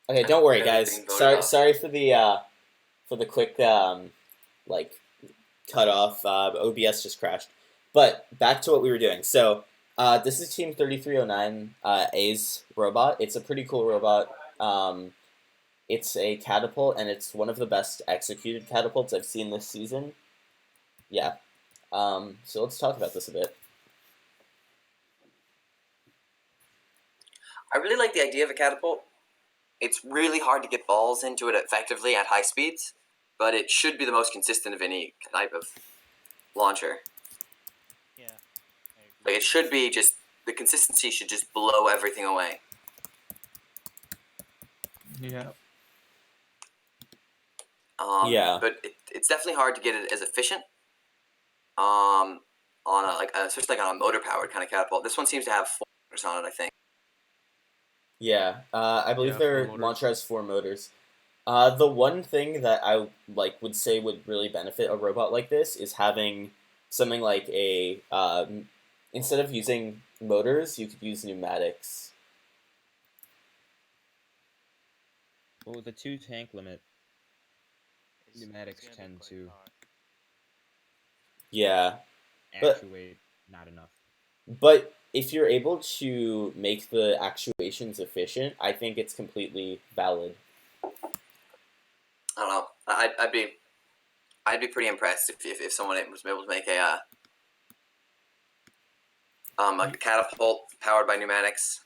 Okay, don't worry, That is guys. being voted Sorry, off. sorry for the quick like cut off. OBS just crashed. But back to what we were doing. So, this is Team 3309 A's robot. It's a pretty cool robot. It's a catapult, and it's one of the best executed catapults I've seen this season. Yeah. So let's talk about this a bit. I really like the idea of a catapult. It's really hard to get balls into it effectively at high speeds, but it should be the most consistent of any type of launcher. Yeah, I agree. Like it should be just the consistency should just blow everything away. Yeah. Yeah. But it's definitely hard to get it as efficient. On especially like on a motor powered kind of catapult. This one seems to have 4 motors on it, I think. Yeah. I believe Yeah, their 4 motors. launcher has 4 motors. The one thing that I would say would really benefit a robot like this is having something like a instead of using motors, you could use pneumatics. Well, with the 2 tank limit, pneumatics gonna be tend quite to hard. Yeah, but actuate not enough. but if you're able to make the actuations efficient, I think it's completely valid. I don't know. I'd be pretty impressed if someone was able to make a catapult powered by pneumatics.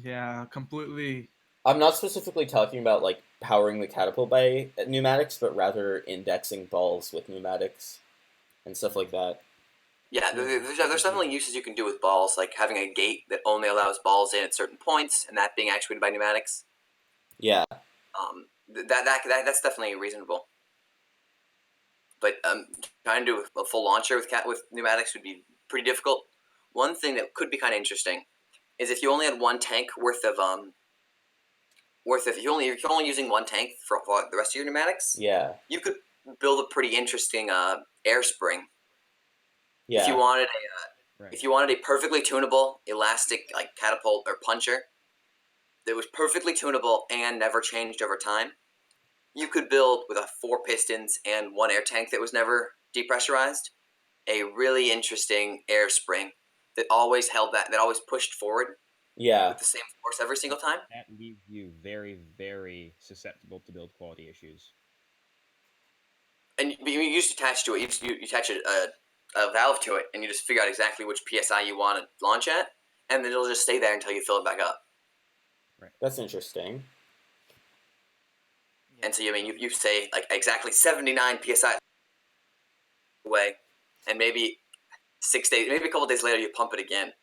Yeah, completely. I'm not specifically talking about like powering the catapult by pneumatics, but rather indexing balls with pneumatics and stuff like that. Yeah, there's definitely uses you can do with balls, like having a gate that only allows balls in at certain points, and that being actuated by pneumatics. Yeah. That's definitely reasonable. But trying to do a full launcher with pneumatics would be pretty difficult. One thing that could be kind of interesting is if you only had 1 tank worth of if you're only using 1 tank for the rest of your pneumatics, Yeah. you could build a pretty interesting air spring. Yeah. If you wanted Right. if you wanted a perfectly tunable elastic like catapult or puncher that was perfectly tunable and never changed over time, you could build with 4 pistons and 1 air tank that was never depressurized a really interesting air spring that always that always pushed forward Yeah. with the same force every single time. That leaves you very, very susceptible to build quality issues. And you just attach to it. You attach a valve to it, and you just figure out exactly which psi you want to launch at, and then it'll just stay there until you fill it back up. That's interesting. Yeah. And so you say like exactly 79 psi away, and maybe 6 days, maybe a couple days later, you pump it again.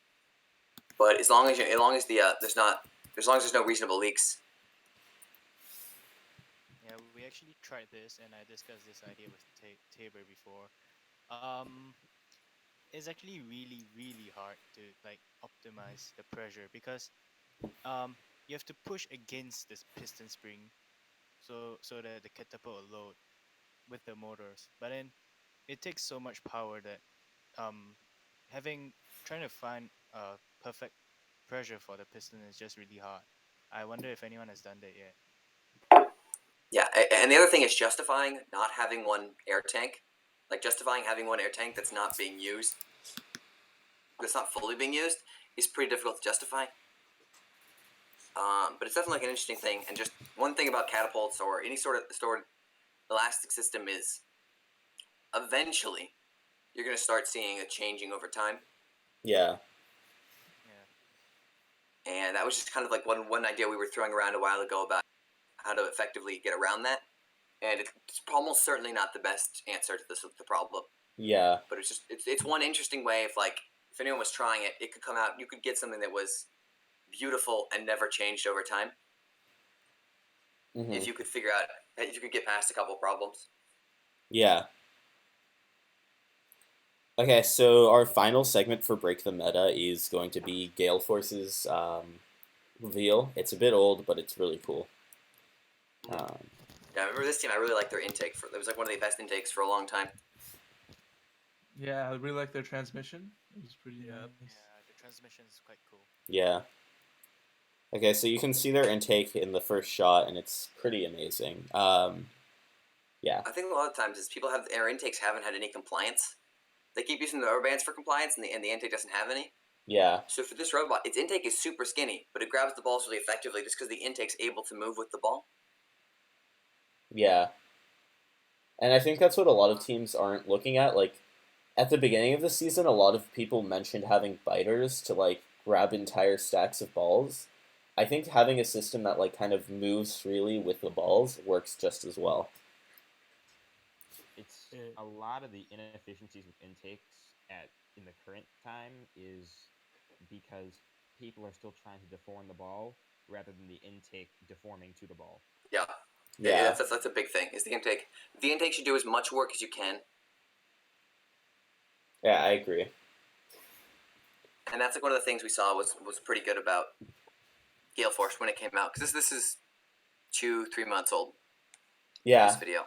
But as long as there's no reasonable leaks. Yeah, we actually tried this, and I discussed this idea with Tabor before. It's actually really, really hard to like optimize the pressure because you have to push against this piston spring, so that the catapult will load with the motors. But then it takes so much power that um having trying to find a perfect pressure for the piston is just really hard. I wonder if anyone has done that yet. Yeah, and the other thing is justifying not having 1 air tank, like justifying having 1 air tank that's not being used, that's not fully being used, is pretty difficult to justify. But it's definitely like an interesting thing. And just one thing about catapults or any sort of stored elastic system is eventually you're going to start seeing a changing over time. Yeah. Yeah. And that was just kind of like one idea we were throwing around a while ago about how to effectively get around that. And it's almost certainly not the best answer to the problem. Yeah. But it's one interesting way of like if anyone was trying it, it could come out. You could get something that was beautiful and never changed over time. Mm-hmm. If you could get past a couple problems. Yeah. Okay, so our final segment for Break the Meta is going to be Gale Force's reveal. It's a bit old, but it's really cool. Yeah, I remember this team. I really liked their intake. It was like one of the best intakes for a long time. Yeah, I really like their transmission. It was pretty nice. Yeah, the transmission is quite cool. Yeah. Okay, so you can see their intake in the first shot, and it's pretty amazing. Yeah. I think a lot of times is people have their intakes haven't had any compliance. They keep using the rubber bands for compliance, and the intake doesn't have any. Yeah. So for this robot, its intake is super skinny, but it grabs the balls really effectively just because the intake's able to move with the ball. Yeah. And I think that's what a lot of teams aren't looking at. Like, at the beginning of the season, a lot of people mentioned having biters to, like, grab entire stacks of balls. I think having a system that, like, kind of moves freely with the balls works just as well. It's a lot of the inefficiencies with intakes in the current time is because people are still trying to deform the ball rather than the intake deforming to the ball. Yeah. Yeah. That's a big thing. Is the intake? The intake should do as much work as you can, Yeah, I agree. and that's like one of the things we saw was pretty good about Gale Force when it came out, because this is 2-3 months old. Yeah. This video.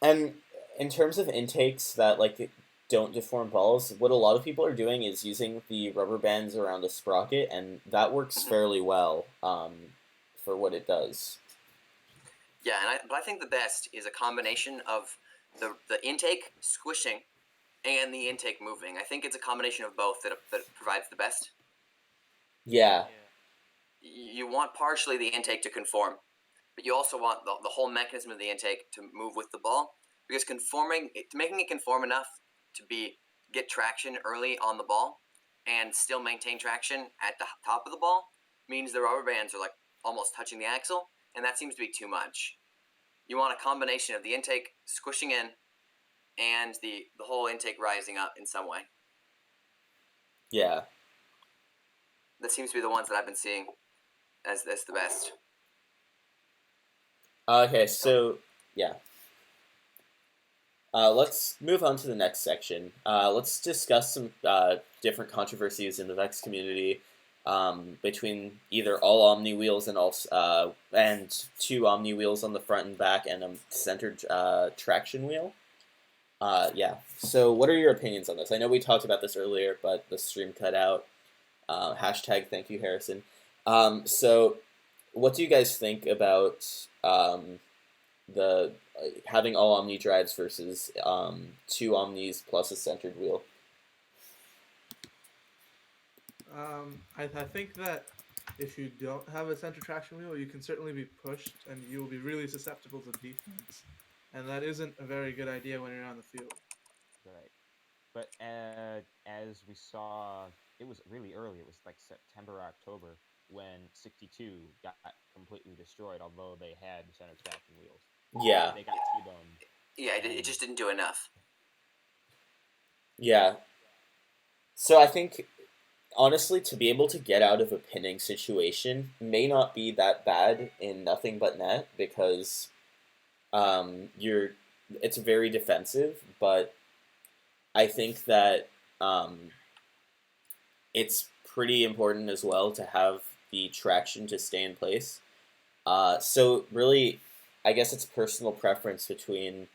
And in terms of intakes that, like, don't deform balls, what a lot of people are doing is using the rubber bands around a sprocket, and that works fairly well for what it does. Yeah, but I think the best is a combination of the intake squishing and the intake moving. I think it's a combination of both that provides the best. Yeah. You want partially the intake to conform, but you also want the whole mechanism of the intake to move with the ball, because making it conform enough to get traction early on the ball and still maintain traction at the top of the ball means the rubber bands are like almost touching the axle, and that seems to be too much. You want a combination of the intake squishing in and the whole intake rising up in some way. Yeah. That seems to be the ones that I've been seeing as the best. Okay, so yeah. Let's move on to the next section. Let's discuss some different controversies in the VEX community between either all Omni wheels and two Omni wheels on the front and back and a centered traction wheel. Yeah. So, what are your opinions on this? I know we talked about this earlier, but the stream cut out. Hashtag thank you, Harrison. So, what do you guys think about the having all Omni drives versus two Omnis plus a centered wheel? I think that if you don't have a center traction wheel, you can certainly be pushed, and you will be really susceptible to defense, and that isn't a very good idea when you're on the field. Right. But as we saw, it was really early. It was like September, October when 62 got completely destroyed, although they had center traction wheels. Yeah. They got T-boned. Yeah, it just didn't do enough. Yeah. So I think honestly, to be able to get out of a pinning situation may not be that bad in nothing but net because it's very defensive, but I think that it's pretty important as well to have the traction to stay in place. So really, I guess it's personal preference between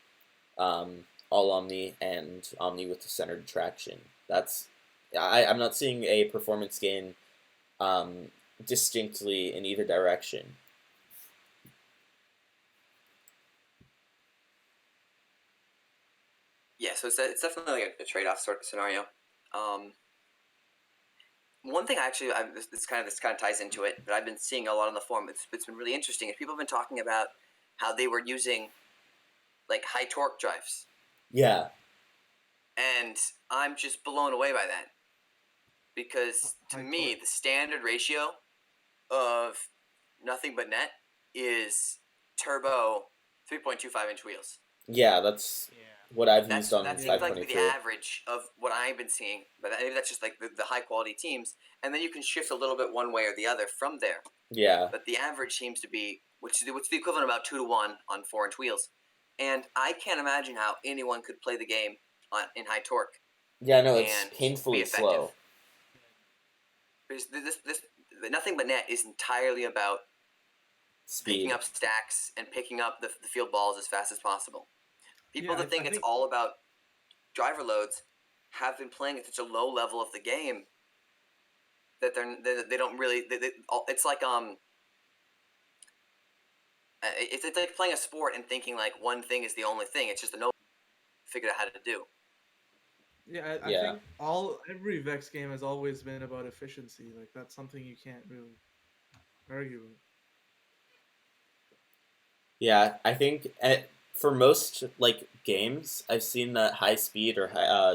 all Omni and Omni with the centered traction. I'm not seeing a performance gain distinctly in either direction. Yeah, so it's definitely like a trade-off sort of scenario. One thing this kind of ties into it, but I've been seeing a lot on the forum. It's been really interesting. Is people have been talking about how they were using like high torque drives. Yeah. And I'm just blown away by that, because to High me torque. the standard ratio of nothing but net is turbo 3.25-inch wheels. Yeah, that's what I've used on That seems like 523. the average of what I've been seeing, but maybe that's just like the high quality teams, and then you can shift a little bit one way or the other from there. Yeah. But the average seems to be which is the equivalent of about 2-to-1 on 4-inch wheels, and I can't imagine how anyone could play the game in high torque Yeah, no, it's and be painfully effective. slow. Because this nothing but net is entirely about Speed. picking up stacks and picking up the field balls as fast as possible. People Yeah, that think I it's think- all about driver loads have been playing at such a low level of the game that they don't really. It's like it's like playing a sport and thinking like one thing is the only thing. It's just a no figured out how to do. Yeah, I Yeah. think every Vex game has always been about efficiency. Like that's something you can't really argue with. Yeah, I think for most like games, I've seen that high speed or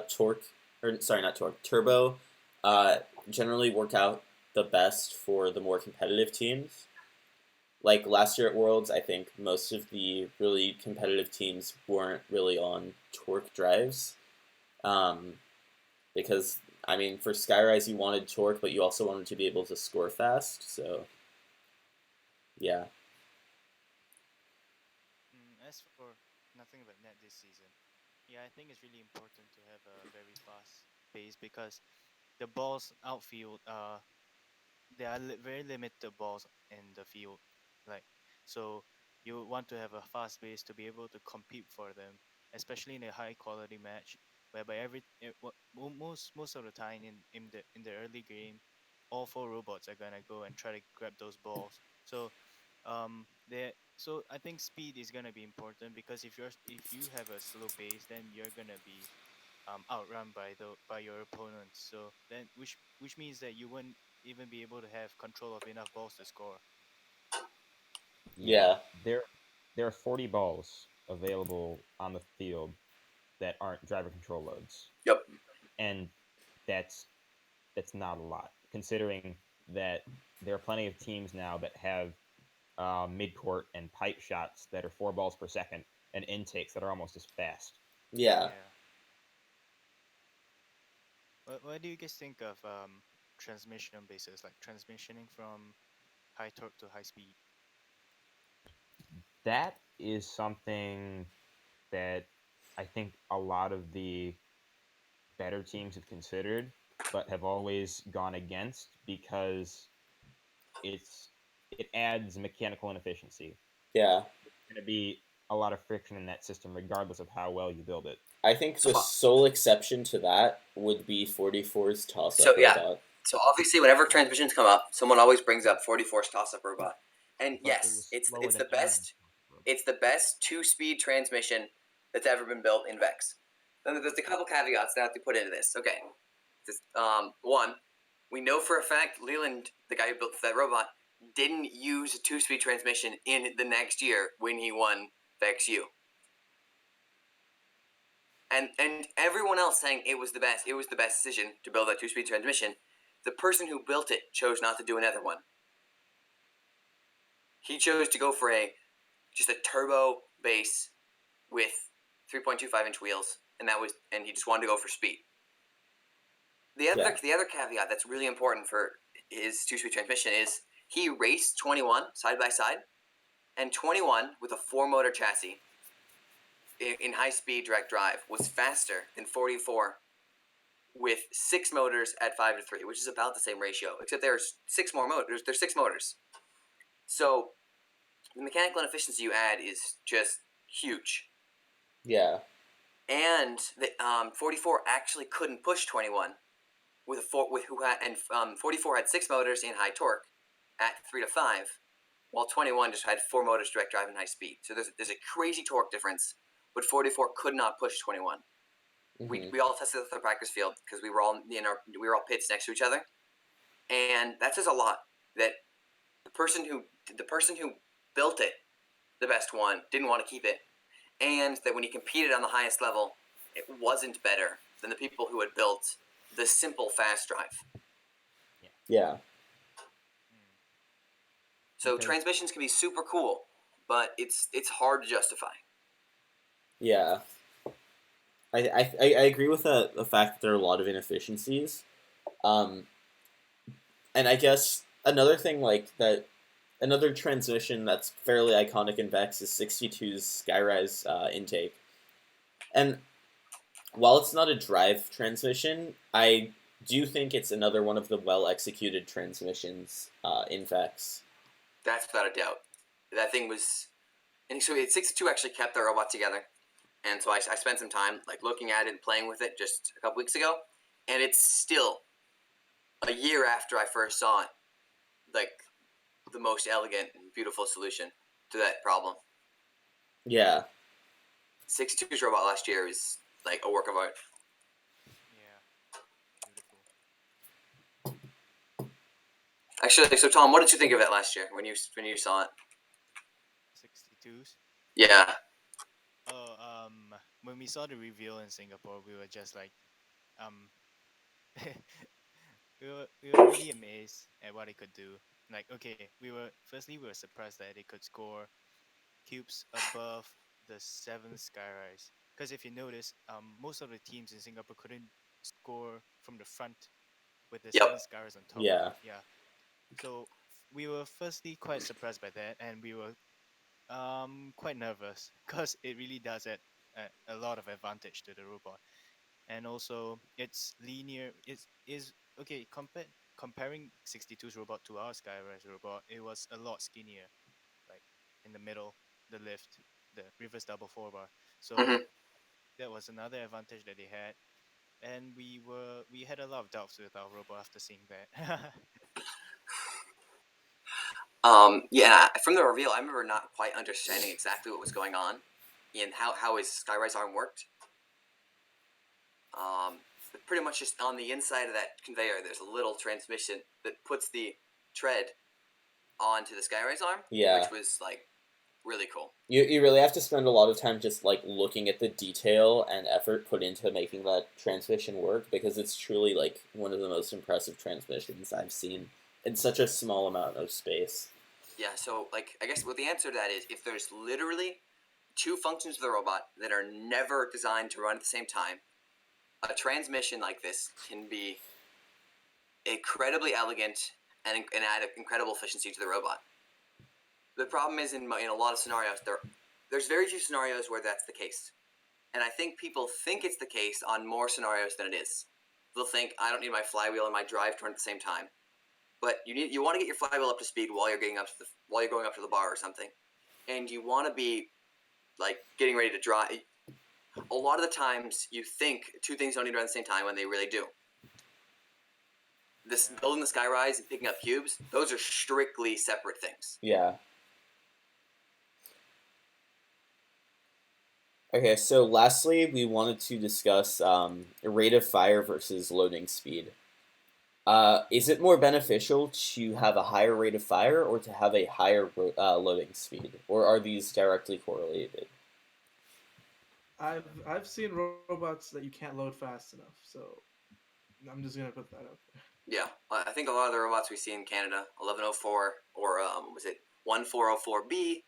torque, or sorry, not torque, turbo, uh, generally work out the best for the more competitive teams. Like last year at Worlds, I think most of the really competitive teams weren't really on torque drives, um, because I mean for Skyrise you wanted torque, but you also wanted to be able to score fast. So yeah, As for nothing but net this season, yeah, I think it's really important to have a very fast pace because the balls outfield there are very limited balls in the field, like so you want to have a fast pace to be able to compete for them, especially in a high quality match whereby most of the time in the early game, all four robots are gonna go and try to grab those balls. So there so I think speed is gonna be important because if you have a slow pace, then you're gonna be outrun by your opponents. So then, which means that you won't even be able to have control of enough balls to score. Yeah, yeah, there are 40 balls available on the field that aren't driver control loads, Yep. and that's that's not a lot considering that there are plenty of teams now that have mid-court and pipe shots that are 4 balls per second and intakes that are almost as fast. yeah. Yeah. What do you guys think of transmission bases, like transmissioning from high torque to high speed? That is something that I think a lot of the better teams have considered, but have always gone against because it's it adds mechanical inefficiency. Yeah, There's going to be a lot of friction in that system, regardless of how well you build it. I think So the sole exception to that would be 44's so toss-up yeah. robot. So obviously, whenever transmissions come up, someone always brings up 44's toss-up robot, and But it yes, was slower it's than the best. It's the best two-speed transmission that's ever been built in Vex. And there's a couple caveats that I have to put into this. Okay, one, we know for a fact Leland, the guy who built that robot, didn't use a two-speed transmission in the next year when he won Vex U. And everyone else saying it was the best decision to build that two-speed transmission. The person who built it chose not to do another one. He chose to go for just a turbo base with 3.25-inch wheels, and he just wanted to go for speed. The other caveat that's really important for his two-speed transmission is he raced 21 side by side, and 21 with a 4-motor chassis in high-speed direct drive was faster than 44 with 6 motors at 5-3, which is about the same ratio, except there's 6 more motors. There's 6 motors. So the mechanical inefficiency you add is just huge. Yeah, And the 44 actually couldn't push 21 with 44 had 6 motors in high torque at 3-5, while 21 just had 4 motors direct drive and high speed. So there's a crazy torque difference, but 44 could not push 21. mm-hmm. We all tested at the practice field because we were all pits next to each other, and that says a lot. That the person who built it, the best one, didn't want to keep it, and that when he competed on the highest level, it wasn't better than the people who had built the simple fast drive. Yeah, Hmm. So Because transmissions can be super cool, but it's hard to justify. yeah. I agree with the fact that there are a lot of inefficiencies. Um, and I guess another thing like that, another transmission that's fairly iconic in Vex is 62's Skyrise intake. And while it's not a drive transmission, I do think it's another one of the well executed transmissions in Vex. That's without a doubt. That thing was, and so 62 actually kept the robot together, and so I spent some time like looking at it and playing with it just a couple weeks ago, and it's still a year after I first saw it, like the most elegant and beautiful solution to that problem. Yeah. 62's robot last year is like a work of art. Yeah. Beautiful. Actually, so Tom, what did you think of it last year when you saw it? 62s. Yeah. Oh, when we saw the reveal in Singapore, we were just like, um, we were really amazed at what it could do. Like, okay, we were surprised that it could score cubes above the 7th skyrise. Because if you notice, most of the teams in Singapore couldn't score from the front with the Yep. 7th skyrise on top. Yeah. Yeah. So we were firstly quite surprised by that, and we were quite nervous because it really does add a lot of advantage to the robot, and also it's linear. Is okay comparing 62's robot to our Skyrise robot. It was a lot skinnier, like in the middle, the lift, the reverse double four bar. So Mhm. that was another advantage that they had, and we had a lot of doubts with our robot after seeing that. Yeah, from the reveal, I remember not quite understanding exactly what was going on and how his Skyrise arm worked. But pretty much just on the inside of that conveyor, there's a little transmission that puts the tread onto the Skyrise arm, Yeah. which was like really cool. You really have to spend a lot of time just like looking at the detail and effort put into making that transmission work, because it's truly like one of the most impressive transmissions I've seen in such a small amount of space. Yeah, so like I guess what the answer to that is, if there's literally two functions of the robot that are never designed to run at the same time, a transmission like this can be incredibly elegant and add incredible efficiency to the robot. The problem is in a lot of scenarios there's very few scenarios where that's the case, and I think people think it's the case on more scenarios than it is. They'll think, I don't need my flywheel and my drive to run at the same time, but you want to get your flywheel up to speed while you're going up to the bar or something, and you want to be like getting ready to drive. A lot of the times you think two things don't need to run at the same time when they really do. This Yeah. building the Skyrise and picking up cubes, those are strictly separate things. Yeah. Okay, so lastly, we wanted to discuss rate of fire versus loading speed. Is it more beneficial to have a higher rate of fire or to have a higher loading speed, or are these directly correlated? I've seen robots that you can't load fast enough, so I'm just gonna put that out there. Yeah, I think a lot of the robots we see in Canada, 1104 or was it 1404B,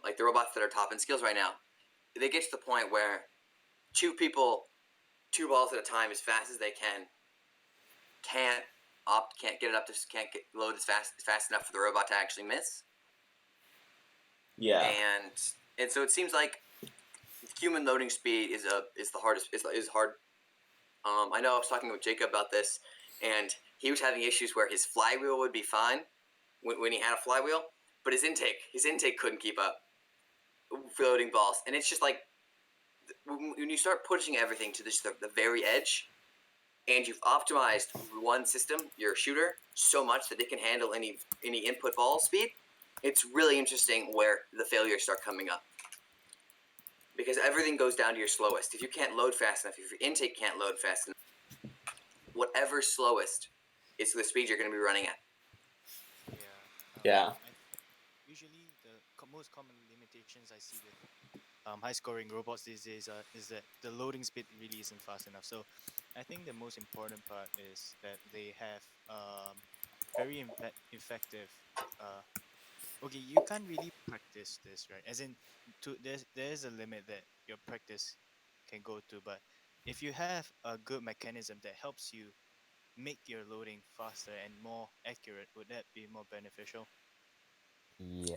like the robots that are top in skills right now, they get to the point where two people, two balls at a time, as fast as they can't get it up to load as fast enough for the robot to actually miss. Yeah. And so it seems like human loading speed is the hardest is hard. I know I was talking with Jacob about this, and he was having issues where his flywheel would be fine when he had a flywheel, but his intake couldn't keep up loading balls, and it's just like when you start pushing everything to the very edge, and you've optimized one system, your shooter, so much that it can handle any input ball speed. It's really interesting where the failures start coming up, because everything goes down to your slowest. If you can't load fast enough, if your intake can't load fast enough, whatever's slowest is the speed you're going to be running at. Yeah. Yeah. Usually, the most common limitations I see with high scoring robots these days is that the loading speed really isn't fast enough. So I think the most important part is that they have very effective. Uh, okay, you can't really practice this, right? As in, there's a limit that your practice can go to, but if you have a good mechanism that helps you make your loading faster and more accurate, would that be more beneficial? Yeah,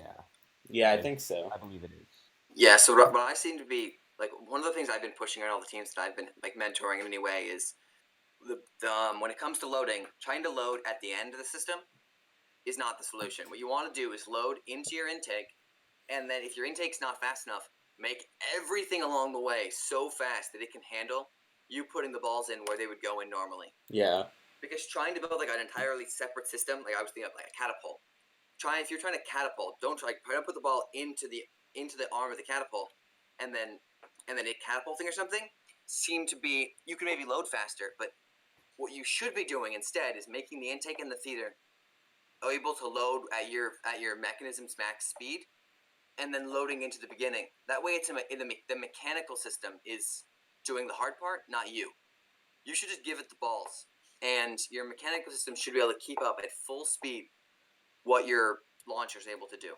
Yeah, I I think so. I believe it is. Yeah, so what I seem to be like, one of the things I've been pushing on all the teams that I've been like mentoring in any way is when it comes to loading, trying to load at the end of the system is not the solution. What you want to do is load into your intake, and then if your intake's not fast enough, make everything along the way so fast that it can handle you putting the balls in where they would go in normally. Yeah. Because trying to build like an entirely separate system, like I was thinking of like a catapult. If you're trying to catapult, don't try to put the ball into the arm of the catapult, and then it catapulting or something. Seem to be you can maybe load faster, but what you should be doing instead is making the intake and the feeder able to load at your mechanism's max speed, and then loading into the beginning. That way, the mechanical system is doing the hard part, not you. You should just give it the balls, and your mechanical system should be able to keep up at full speed what your launcher is able to do.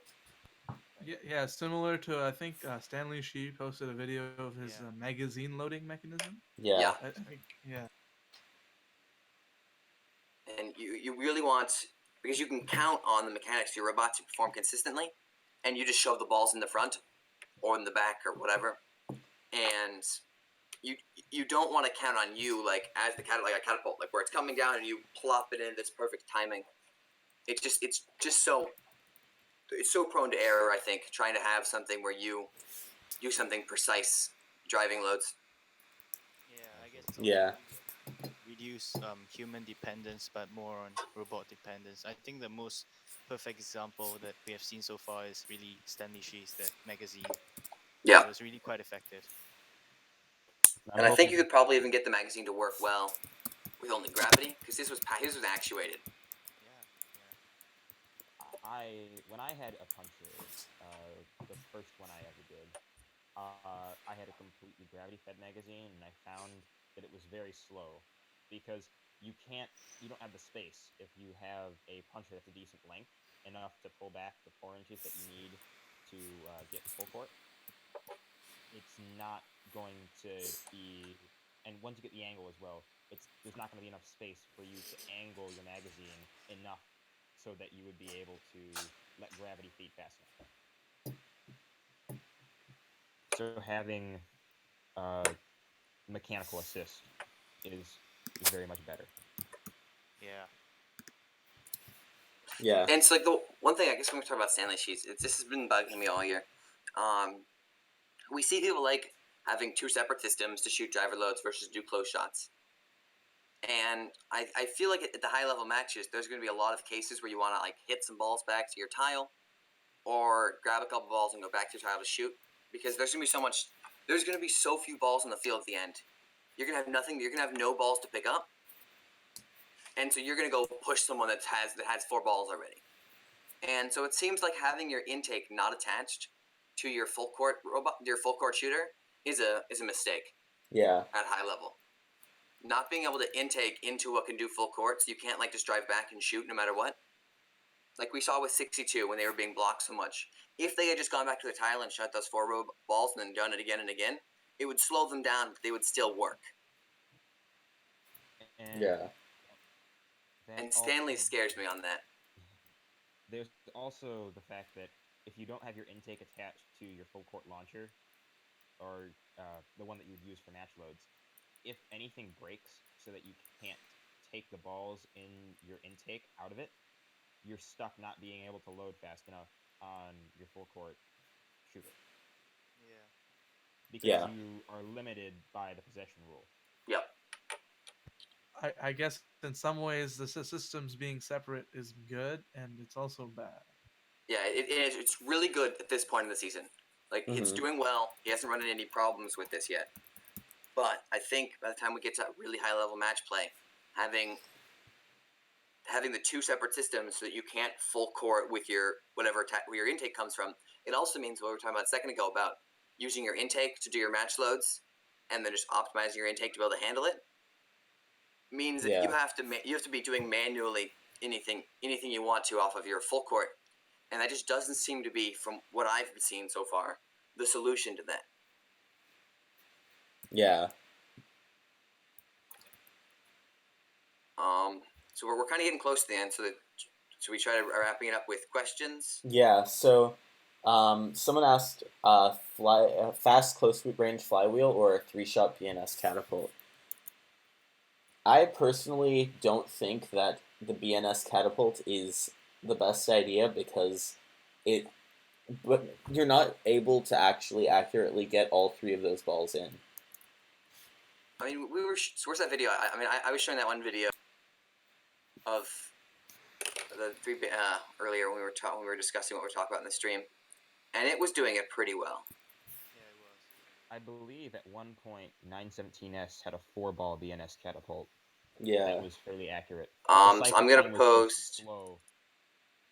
Yeah, similar to I think Stanley Shi posted a video of his Yeah. magazine loading mechanism. Yeah. I think, yeah. And you really want, because you can count on the mechanics of your robot to perform consistently, and you just shove the balls in the front or in the back or whatever, and you don't want to count on you like as the like a catapult, like where it's coming down and you plop it in this perfect timing. It's just so prone to error. I think trying to have something where you do something precise driving loads. Yeah, I guess it's Yeah. also reduce human dependence, but more on robot dependence. I think the most perfect example that we have seen so far is really Stanley Shi's that magazine. Yeah, It was really quite effective. and I think you could probably even get the magazine to work well with only gravity, because his was actuated. Yeah, yeah. When I had a puncher, the first one I ever did, I had a completely gravity-fed magazine, and I found that it was very slow because you don't have the space if you have a puncher that's a decent length enough to pull back the 4 inches that you need to get full court. It's not going to be, and once you get the angle as well, there's not going to be enough space for you to angle your magazine enough so that you would be able to let gravity feed fast enough. So having mechanical assist is very much better. Yeah. Yeah. And it's like the one thing I guess when we talk about Stanley Sheets, this has been bugging me all year. We see people like having 2 separate systems to shoot driver loads versus do close shots. And I feel like at the high level matches, there's going to be a lot of cases where you want to like hit some balls back to your tile, or grab a couple balls and go back to your tile to shoot, because there's going to be so few balls on the field at the end. You're going to have nothing. You're going to have no balls to pick up, and so you're going to go push someone that has 4 balls already. And so it seems like having your intake not attached to your full court robot, your full court shooter, is a mistake. Yeah. At high level, not being able to intake into what can do full court, so you can't like just drive back and shoot no matter what. Like we saw with 62 when they were being blocked so much. If they had just gone back to the tile and shot those 4 balls and then done it again and again, it would slow them down, but they would still work. And Yeah. And Stanley scares me on that. There's also the fact that if you don't have your intake attached to your full court launcher, or the one that you would use for match loads, if anything breaks so that you can't take the balls in your intake out of it, you're stuck not being able to load fast enough on your full court shooter. Yeah. Because you are limited by the possession rule. Yep. I guess in some ways the systems being separate is good, and it's also bad. Yeah, it's really good at this point in the season. Like, it's doing well. He hasn't run into any problems with this yet. But I think by the time we get to really high-level match play, having the 2 separate systems so that you can't full court with your where your intake comes from, it also means what we were talking about a second ago about using your intake to do your match loads and then just optimizing your intake to be able to handle it, means that you have to be doing manually anything you want to off of your full court. And that just doesn't seem to be, from what I've seen so far, the solution to that. Yeah. So we're kind of getting close to the end. So we try to wrapping it up with questions. Yeah. So, someone asked, fast close range flywheel or a 3-shot BNS catapult. I personally don't think that the BNS catapult is the best idea because but you're not able to actually accurately get all 3 of those balls in. I mean, so where's that video? I was showing that one video of the three earlier when we were discussing what we're talking about in the stream, and it was doing it pretty well. Yeah, it was. I believe at one point 917S had a 4-ball BNS catapult. Yeah. That was fairly accurate. So I'm gonna post. Slow.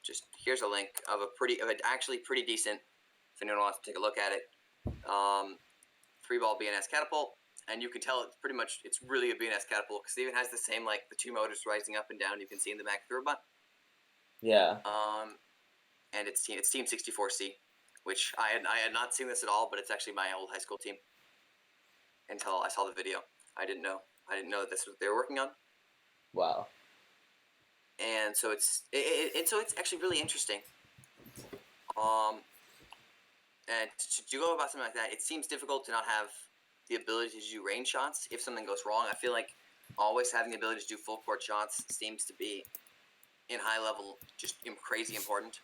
Just here's a link of an actually pretty decent. If anyone wants to take a look at it, 3-ball BNS catapult, and you can tell it's really a BNS catapult because it even has the same like the two motors rising up and down. You can see in the back of the robot. Yeah. And it's Team 64C, which I had not seen this at all, but it's actually my old high school team. Until I saw the video, I didn't know that this was what they were working on. Wow. And so it's actually really interesting. And to go about something like that, it seems difficult to not have the ability to do range shots if something goes wrong. I feel like always having the ability to do full court shots seems to be, in high level, just crazy important.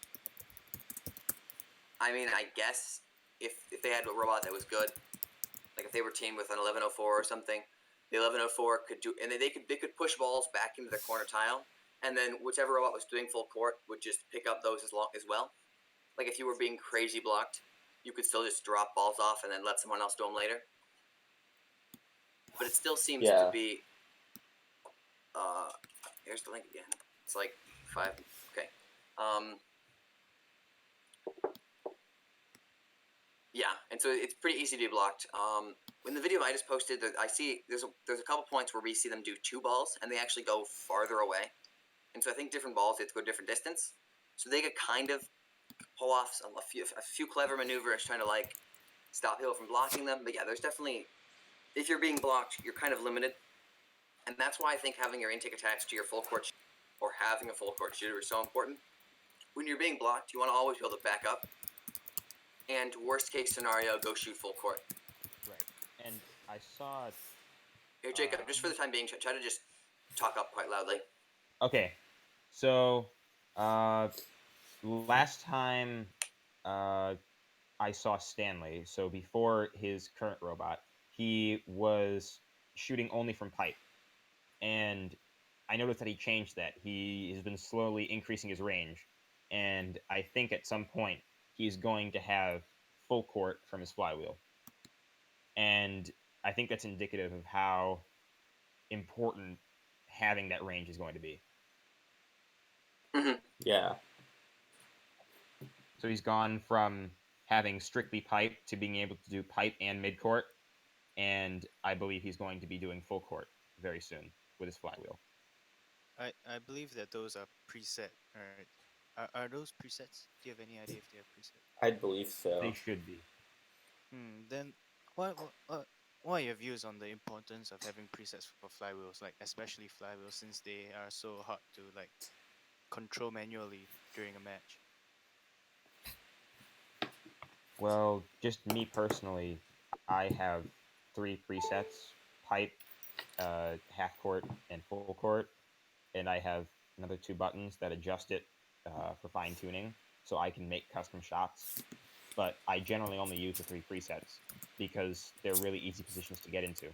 I mean, I guess if they had a robot that was good, like if they were teamed with an 1104 or something, the 1104 could do, and they could push balls back into their corner tile, and then whichever robot was doing full court would just pick up those as well. Like if you were being crazy blocked, you could still just drop balls off and then let someone else do them later. But it still seems to be. Here's the link again. It's like 5. Okay. Yeah, and so it's pretty easy to be blocked. In the video I just posted, I see there's a couple points where we see them do 2 balls, and they actually go farther away. And so I think different balls they have to go a different distance. So they could kind of pull off a few clever maneuvers trying to like stop people from blocking them. But yeah, there's definitely, if you're being blocked, you're kind of limited. And that's why I think having your intake attached to your full court or having a full court shooter is so important. When you're being blocked, you want to always be able to back up. And worst case scenario, go shoot full court. Right. And I saw. Here, Jacob, just for the time being, try to just talk up quite loudly. Okay. So, last time I saw Stanley, so before his current robot, he was shooting only from pipe. And I noticed that he changed that. He has been slowly increasing his range. And I think at some point he's going to have full court from his flywheel. And I think that's indicative of how important having that range is going to be. Mm-hmm. Yeah. So he's gone from having strictly pipe to being able to do pipe and mid-court. And I believe he's going to be doing full court very soon with his flywheel. I believe that those are preset, right? Are those presets? Do you have any idea if they are preset? I believe so. They should be. Then what are your views on the importance of having presets for flywheels, like especially flywheels, since they are so hard to like control manually during a match? Well, just me personally, I have 3 presets: pipe, half court, and full court, and I have another 2 buttons that adjust it for fine tuning, so I can make custom shots. But I generally only use the 3 presets because they're really easy positions to get into.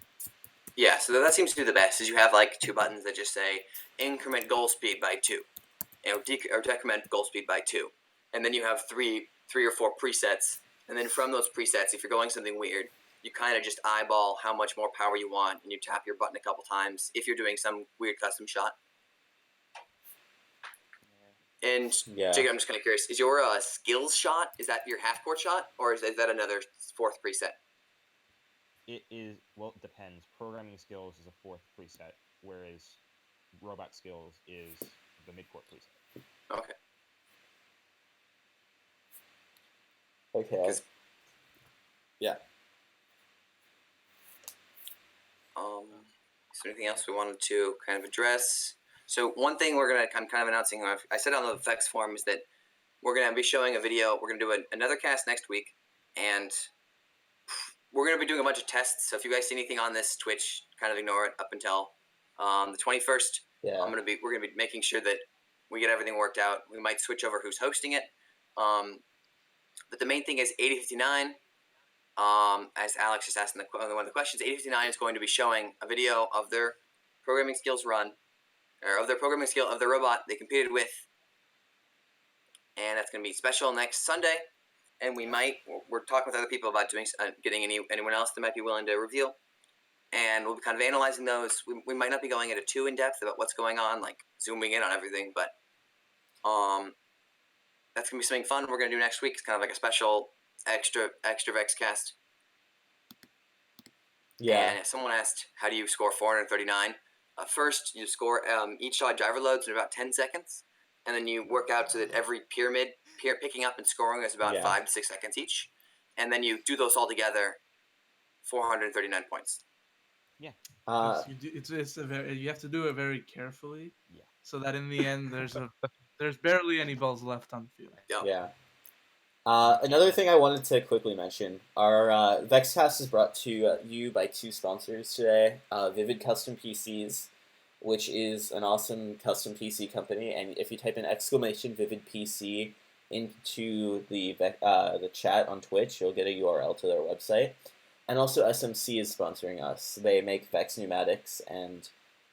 Yeah, so that seems to be the best. Is you have like 2 buttons that just say increment goal speed by 2, or decrement goal speed by 2, and then you have three or 4 presets. And then from those presets, if you're going something weird, you kind of just eyeball how much more power you want, and you tap your button a couple times if you're doing some weird custom shot. And Jacob, I'm just kind of curious: is your skills shot, is that your half court shot, or is that another 4th preset? It is, well, it depends. Programming skills is a 4th preset, whereas robot skills is the mid-court preset. Okay. Okay. Yeah. Is there anything else we wanted to kind of address? So one thing I'm kind of announcing, I said on the VEX forum, is that we're going to be showing a video. We're going to do another cast next week, and we're going to be doing a bunch of tests. So if you guys see anything on this Twitch, kind of ignore it up until the 21st. Yeah. We're going to be making sure that we get everything worked out. We might switch over who's hosting it. But the main thing is 8059. as Alex just asked in one of the questions, 859 is going to be showing a video of their programming skills run, or of their programming skill of the robot they competed with, and that's going to be special next Sunday. And we're talking with other people about getting anyone else that might be willing to reveal, and we'll be kind of analyzing those. We might not be going into too in depth about what's going on, like zooming in on everything, but that's gonna be something fun we're gonna do next week. It's kind of like a special extra VEX Cast. Yeah. And if someone asked, how do you score 439? First, you score each shot driver loads in about 10 seconds, and then you work out so that every pyramid picking up and scoring is about 5 to 6 seconds each, and then you do those all together, 439 points. Yeah. You have to do it very carefully, Yeah. so that in the end there's barely any balls left on the field. Yep. Yeah. Another thing I wanted to quickly mention, our VexCast is brought to you by two sponsors today, Vivid Custom PCs, which is an awesome custom PC company, and if you type in !Vivid PC into the chat on Twitch, you'll get a URL to their website. And also SMC is sponsoring us. They make VEX pneumatics, and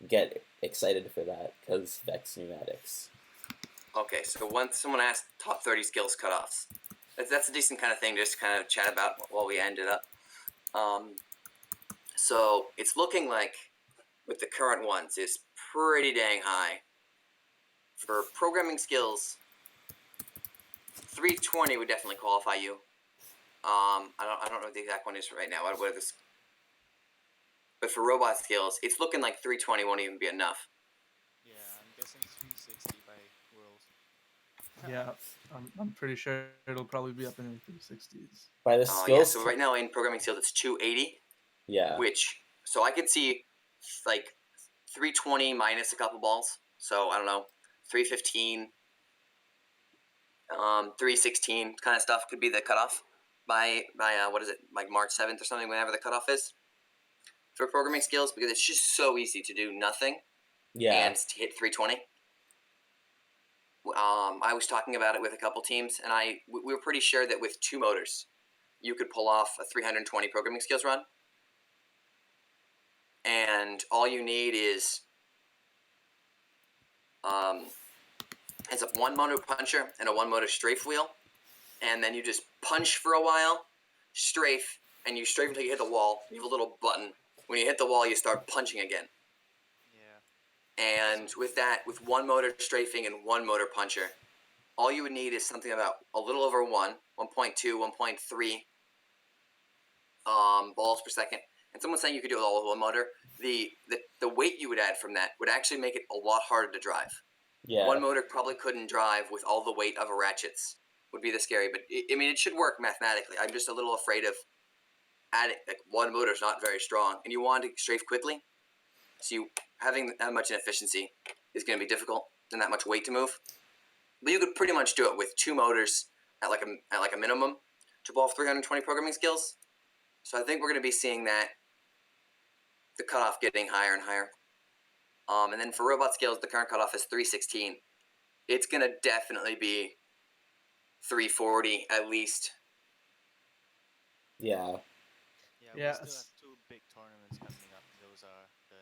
get excited for that, because VEX pneumatics. Okay, so once someone asked top 30 skills cutoffs, that's a decent kind of thing to just kind of chat about while we end it up. So it's looking like, with the current ones, is pretty dang high. For programming skills, 320 would definitely qualify you. I don't know what the exact one is right now. What are this? But for robot skills, it's looking like 320 won't even be enough. Yeah, I'm guessing 360 by Worlds. Yeah, I'm pretty sure it'll probably be up in the 360s. By the skills. So right now in programming skills, it's 280. Yeah. So I could see like 320 minus a couple balls. So I don't know, 315, 316 kind of stuff could be the cutoff by what is it, like March 7th or something, whenever the cutoff is for programming skills, because it's just so easy to do nothing and to hit 320. I was talking about it with a couple teams, and we were pretty sure that with 2 motors, you could pull off a 320 programming skills run. And all you need is it's a 1-motor puncher and a 1-motor strafe wheel, and then you just punch for a while, strafe, and you strafe until you hit the wall. You have a little button. When you hit the wall, you start punching again. Yeah. And with that, with 1-motor strafing and 1-motor puncher, all you would need is something about a little over 1.2, 1.3 balls per second. And someone's saying you could do it all with 1 motor. The weight you would add from that would actually make it a lot harder to drive. Yeah. 1 motor probably couldn't drive with all the weight of a ratchets. Would be the scary, but it should work mathematically. I'm just a little afraid of adding, like, 1 motor is not very strong, and you want to strafe quickly, so having that much inefficiency is going to be difficult and that much weight to move. But you could pretty much do it with 2 motors at like a minimum to pull off 320 programming skills. So I think we're going to be seeing that, the cutoff getting higher and higher. And then for robot skills, the current cutoff is 316. It's going to definitely be 340 at least. Yeah, Yeah, we still have 2 big tournaments coming up. Those are the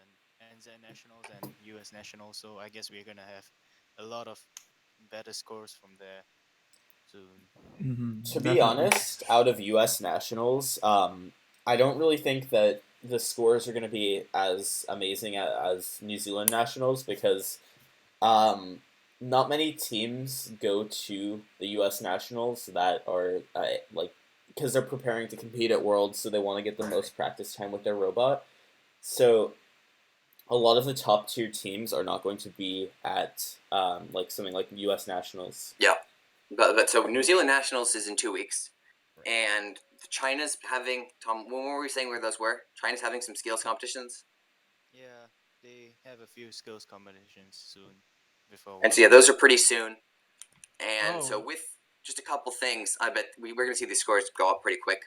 NZ Nationals and US Nationals. So I guess we're gonna have a lot of better scores from there soon. To be honest, out of U.S. Nationals, I don't really think that the scores are going to be as amazing as New Zealand Nationals, because not many teams go to the U.S. Nationals that are because they're preparing to compete at Worlds, so they want to get the most practice time with their robot. So a lot of the top tier teams are not going to be at something like U.S. Nationals. Yeah, but so New Zealand Nationals is in 2 weeks, and China's having, Tom, when were we saying where those were? China's having some skills competitions. Yeah, they have a few skills competitions soon before. And so yeah, those are pretty soon. And so Oh. with just a couple things, I bet we're going to see these scores go up pretty quick.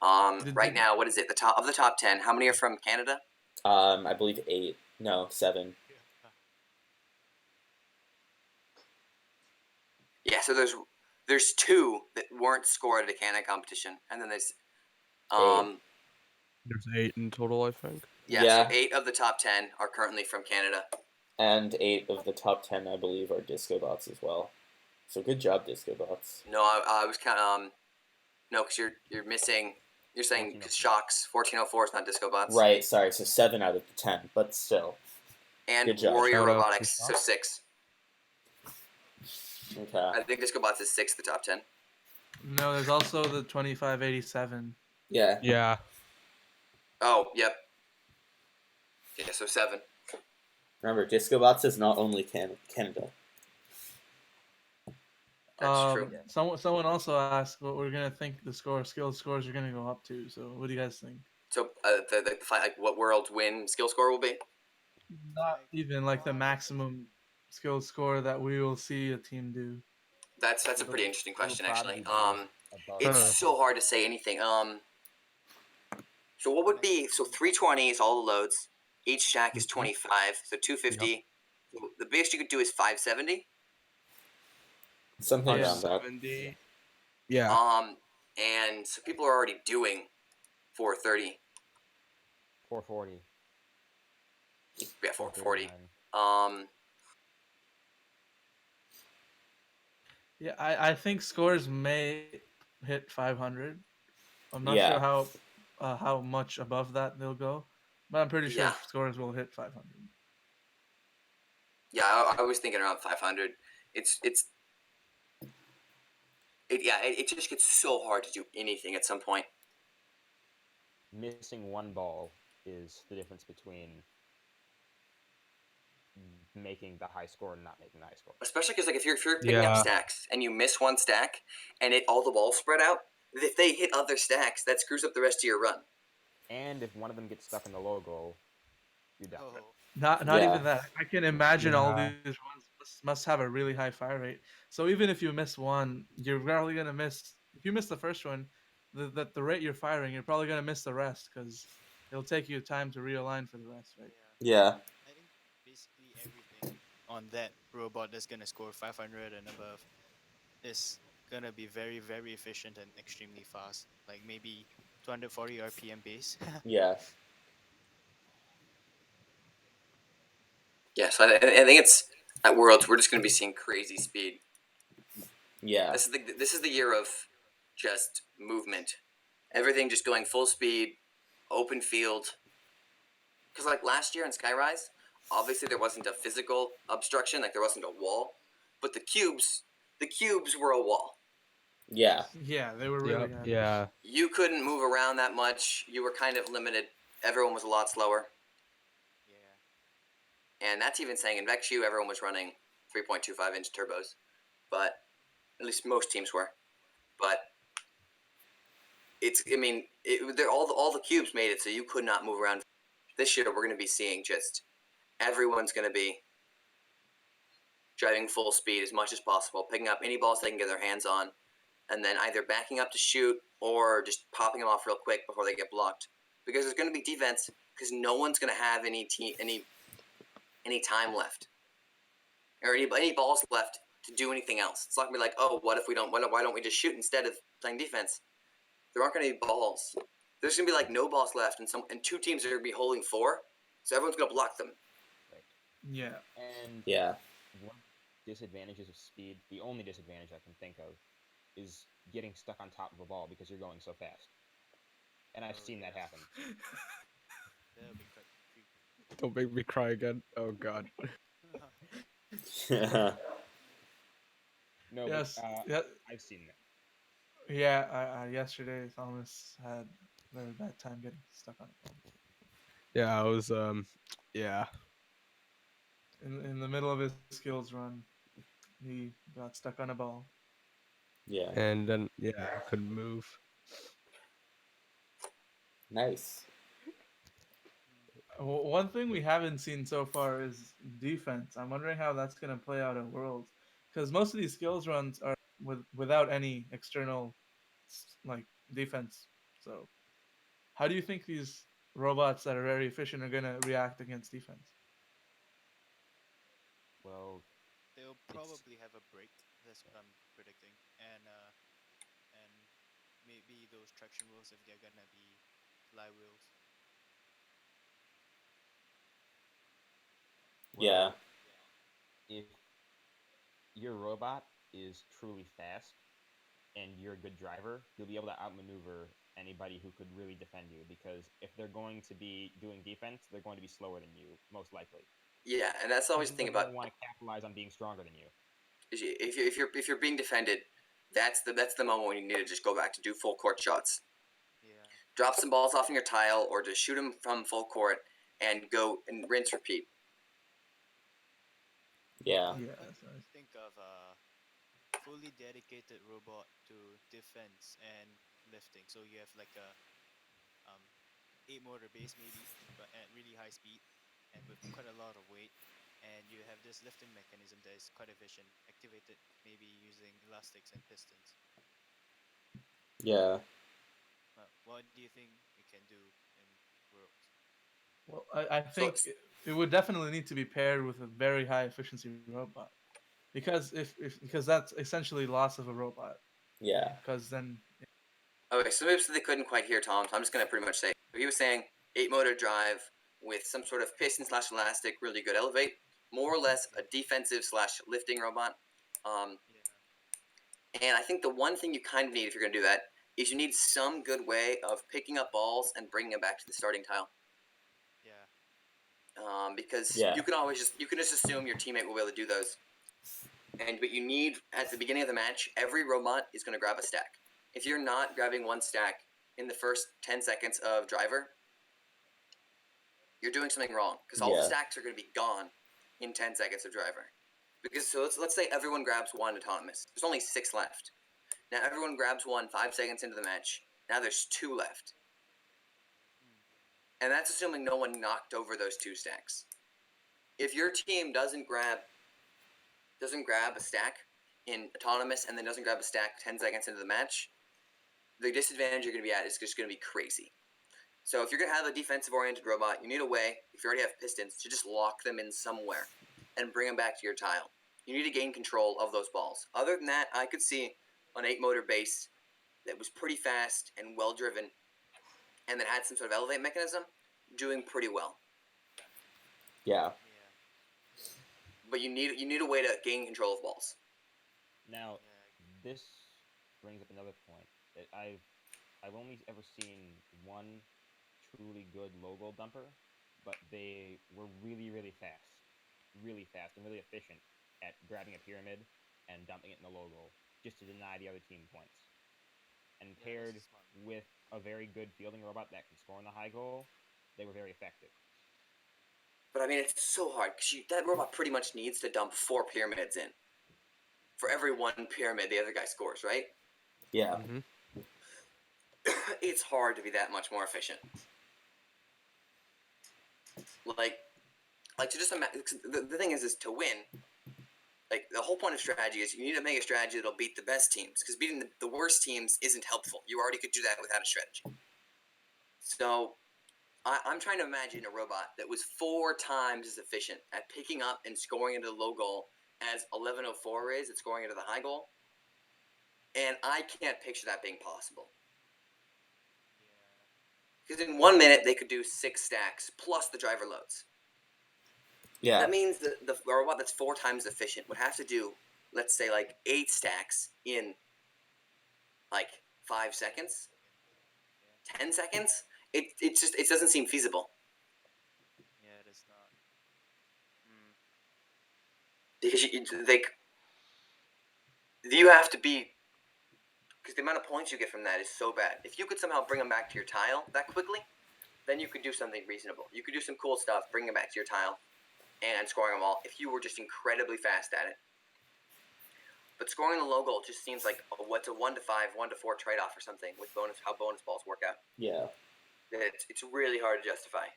Right now, what is it? The top 10. How many are from Canada? I believe 8. No, 7. Yeah, so there's 2 that weren't scored at a Canada competition, and then there's Um, There's 8 in total, I think. yeah, so Yeah. 8 of the top 10 are currently from Canada. And 8 of the top 10, I believe, are Disco Bots as well. So good job, Disco Bots. No, I was kind of no, because you're missing. You're saying 1404. Shocks 1404 is not Disco Bots. Right, sorry, so 7 out of the 10, but still. And Good job. Warrior Shout out to Robotics, so Shocks. 6. Okay. I think Disco Bots is 6th, the top 10. No, there's also the 2587. Yeah. Yeah. Oh, yep. Yeah, so 7. Remember, Disco Bots is not only Canada. That's true. Someone also asked what we're gonna think the skill scores are gonna go up to. So what do you guys think? So the like what world win skill score will be? Not even like the maximum skill score that we will see a team do. That's a It'll- pretty interesting question, it'll actually. probably be above It's Huh. so hard to say anything. So what would be 320 is all the loads. Each stack is Mhm. 25, so 250. So the biggest you could do is 570. Something around that. 570. Yeah. And so people are already doing 430. 440. Yeah, 440. 439. Yeah, I think scores may hit 500. I'm not Yeah. sure how much above that they'll go, but I'm pretty sure Yeah. scores will hit 500. Yeah, I was thinking around 500. It just gets so hard to do anything at some point. Missing one ball is the difference between making the high score and not making the high score. Especially because like if you're picking up Yeah. stacks and you miss one stack and all the balls spread out, if they hit other stacks, that screws up the rest of your run. And if one of them gets stuck in the logo, you're done. Oh, Not Yeah. even that. I can imagine all Yeah. these ones must have a really high fire rate. So even if you miss one, you're probably gonna miss. If you miss the first one, the rate you're firing, you're probably gonna miss the rest because it'll take you time to realign for the rest, right? Yeah. I think basically everything on that robot that's gonna score 500 and above is gonna be very, very efficient and extremely fast. Like maybe 240 RPM base. Yeah. Yeah, so I think it's at Worlds we're just going to be seeing crazy speed. Yeah. This is the year of just movement, everything just going full speed, open field. Because like last year in Skyrise, obviously there wasn't a physical obstruction, like there wasn't a wall, but the cubes were a wall. Yeah. Yeah, they were really Yep. good. Yeah. You couldn't move around that much. You were kind of limited. Everyone was a lot slower. Yeah. And that's even saying in VEXU, everyone was running 3.25 inch turbos. But at least most teams were. But all the cubes made it so you could not move around. This year, we're going to be seeing just everyone's going to be driving full speed as much as possible, picking up any balls they can get their hands on, and then either backing up to shoot or just popping them off real quick before they get blocked. Because there's going to be defense, because no one's going to have any time left or any balls left to do anything else. It's not going to be like, oh, what if we don't? Why don't we just shoot instead of playing defense? There aren't going to be balls. There's going to be like no balls left, and two teams are going to be holding 4, so everyone's going to block them. Right. Yeah. And Yeah. one disadvantages of speed, the only disadvantage I can think of, is getting stuck on top of a ball because you're going so fast. And I've Oh, seen that yeah. happen. That'll be quite creepy. Don't make me cry again. Oh god. No, Yes. but Yeah. I've seen that. Yeah. Yesterday, Thomas had a very bad time getting stuck on a ball. Yeah, I was yeah. In the middle of his skills run, he got stuck on a ball. Yeah. And then I couldn't move. Nice. One thing we haven't seen so far is defense. I'm wondering how that's going to play out at Worlds, because most of these skills runs are without any external like defense. So, how do you think these robots that are very efficient are going to react against defense? Well, They'll probably have a break. That's what I'm predicting. And maybe those traction wheels if they're gonna be fly wheels. Yeah. Well, if your robot is truly fast and you're a good driver, you'll be able to outmaneuver anybody who could really defend you. Because if they're going to be doing defense, they're going to be slower than you, most likely. Yeah, and that's always the People thing are going about to want to capitalize on being stronger than you. if you're being defended, that's the moment when you need to just go back to do full court shots. Yeah. Drop some balls off in your tile, or just shoot them from full court and go and rinse repeat. Yeah. What Yeah, what that's do you nice. think of a fully dedicated robot to defense and lifting? So you have like a um 8 motor base maybe, but at really high speed and with quite a lot of weight. And you have this lifting mechanism that is quite efficient, activated maybe using elastics and pistons. Yeah. What do you think it can do in Worlds? Well, I So think it would definitely need to be paired with a very high efficiency robot, because if because that's essentially loss of a robot. Yeah. Because then, okay, so maybe they couldn't quite hear Tom, so I'm just gonna pretty much say he was saying 8 motor drive with some sort of piston / elastic, really good elevate, more or less a defensive / lifting robot. Yeah, And I think the one thing you kind of need if you're gonna do that is you need some good way of picking up balls and bringing them back to the starting tile. yeah, Because Yeah. you can just assume your teammate will be able to do those. But you need at the beginning of the match, every robot is going to grab a stack. If you're not grabbing one stack in the first 10 seconds of driver, you're doing something wrong because all the Yeah. stacks are going to be gone in 10 seconds of driver. Because so let's say everyone grabs one autonomous. There's only 6 left. Now everyone grabs one 5 seconds into the match. Now there's 2 left. mm, And that's assuming no one knocked over those 2 stacks. If your team doesn't grab a stack in autonomous and then doesn't grab a stack 10 seconds into the match, the disadvantage you're going to be at is just going to be crazy. So if you're going to have a defensive-oriented robot, you need a way, if you already have pistons, to just lock them in somewhere and bring them back to your tile. You need to gain control of those balls. Other than that, I could see an 8-motor base that was pretty fast and well-driven and that had some sort of elevate mechanism doing pretty well. Yeah. yeah, But you need a way to gain control of balls. Now, yeah. I agree. this brings up another point that I've only ever seen one truly good logo dumper, but they were really fast and really efficient at grabbing a pyramid and dumping it in the logo just to deny the other team points. And Yeah, this paired is smart. with a very good fielding robot that can score on the high goal, they were very effective. But I mean, it's so hard because that robot pretty much needs to dump 4 pyramids in for every one pyramid the other guy scores, right? Yeah. Mm-hmm. It's hard to be that much more efficient. Like to just imagine. The thing is to win. Like the whole point of strategy is you need to make a strategy that'll beat the best teams because beating the worst teams isn't helpful. You already could do that without a strategy. So I'm trying to imagine a robot that was 4 times as efficient at picking up and scoring into the low goal as 1104 is at scoring into the high goal. And I can't picture that being possible. Yeah, Because in 1 minute, they could do 6 stacks plus the driver loads. Yeah. That means that the robot that's 4 times efficient would have to do, let's say, like 8 stacks in like 5 seconds, yeah, 10 seconds. It doesn't seem feasible. yeah. It is not. Mm, Because you have to be, because the amount of points you get from that is so bad. If you could somehow bring them back to your tile that quickly, then you could do something reasonable. You could do some cool stuff, bring them back to your tile, and scoring them all if you were just incredibly fast at it. But scoring the low goal just seems like what's a 1 to 5, 1 to 4 trade-off or something with how bonus balls work out. Yeah. It's really hard to justify.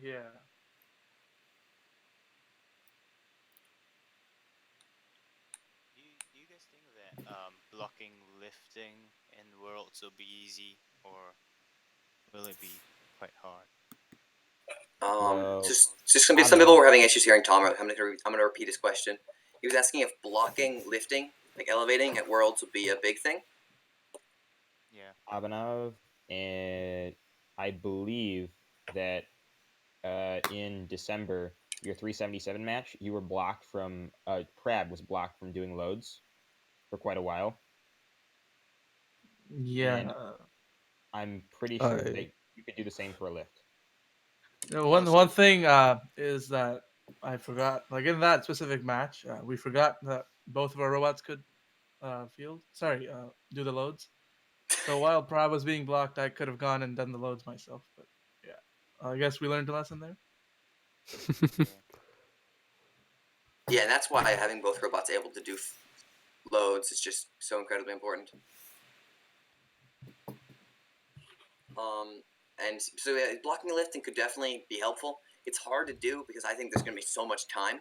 yeah, do you guys think that blocking lifting in Worlds will be easy, or will it be quite hard? Well, Just I some don't people know. were having issues hearing Tom. I'm gonna repeat his question. He was asking if blocking lifting, like elevating at Worlds, would be a big thing. Yeah. Abhinav, and I believe that in December, your 377 match, you were blocked from Crab was blocked from doing loads for quite a while, and Yeah. I'm pretty sure I that you could do the same for a lift. One so- one thing is that I forgot, like in that specific match, we forgot that both of our robots could do the loads. So while Prab was being blocked, I could have gone and done the loads myself. But yeah, I guess we learned a lesson there. Yeah. Yeah, and that's why having both robots able to do loads is just so incredibly important. And so yeah, blocking and lifting could definitely be helpful. It's hard to do because I think there's going to be so much time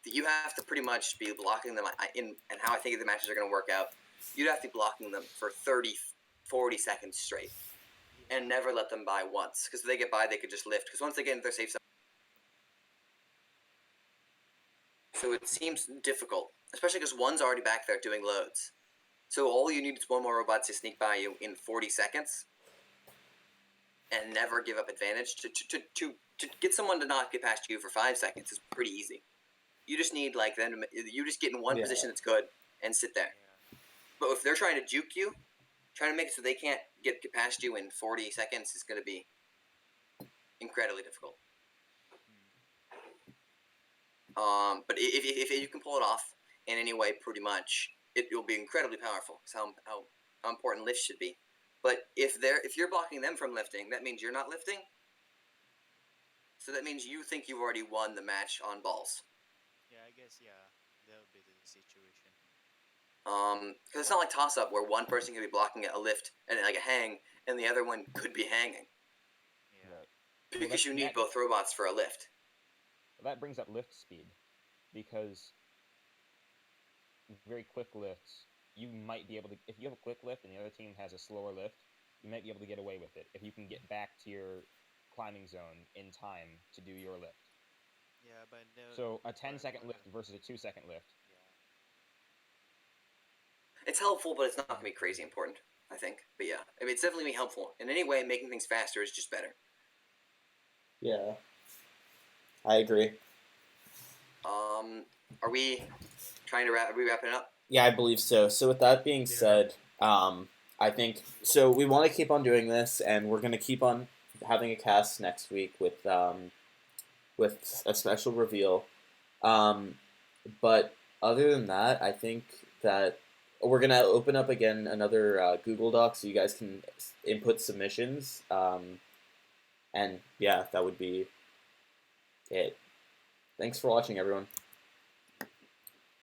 that you have to pretty much be blocking them and how I think the matches are going to work out. You'd have to be blocking them for 30, 40 seconds straight and never let them by once, because if they get by, they could just lift, because once they get into their safe zone. So it seems difficult, especially because one's already back there doing loads. So all you need is one more robot to sneak by you in 40 seconds and never give up advantage. To get someone to not get past you for 5 seconds is pretty easy. You just need like them to, you just get in one Yeah. position that's good and sit there. Yeah. But if they're trying to juke you, trying to make it so they can't get past you in 40 seconds is going to be incredibly difficult. But if you can pull it off in any way, pretty much, it will be incredibly powerful. Because how important lifts should be. But if you're blocking them from lifting, that means you're not lifting. So that means you think you've already won the match on balls. Yeah, I guess that would be the situation. Because it's not like toss up where one person could be blocking a lift and like a hang, and the other one could be hanging. Yeah. Right. Because you need that- both robots for a lift. That brings up lift speed, because very quick lifts, you might be able to, if you have a quick lift and the other team has a slower lift, you might be able to get away with it if you can get back to your climbing zone in time to do your lift. Yeah, but So a 10-second lift versus a 2-second lift. Yeah. It's helpful, but it's not going to be crazy important, I think. But yeah, I mean, it's definitely be helpful. In any way, making things faster is just better. Yeah. I agree. Are we trying to are we wrapping it up? Yeah, I believe so. So with that being Yeah. said, I think so. We want to keep on doing this, and we're gonna keep on having a cast next week with a special reveal. But other than that, I think that we're gonna open up again another Google Doc so you guys can input submissions. And yeah, that would be it. Thanks for watching, everyone.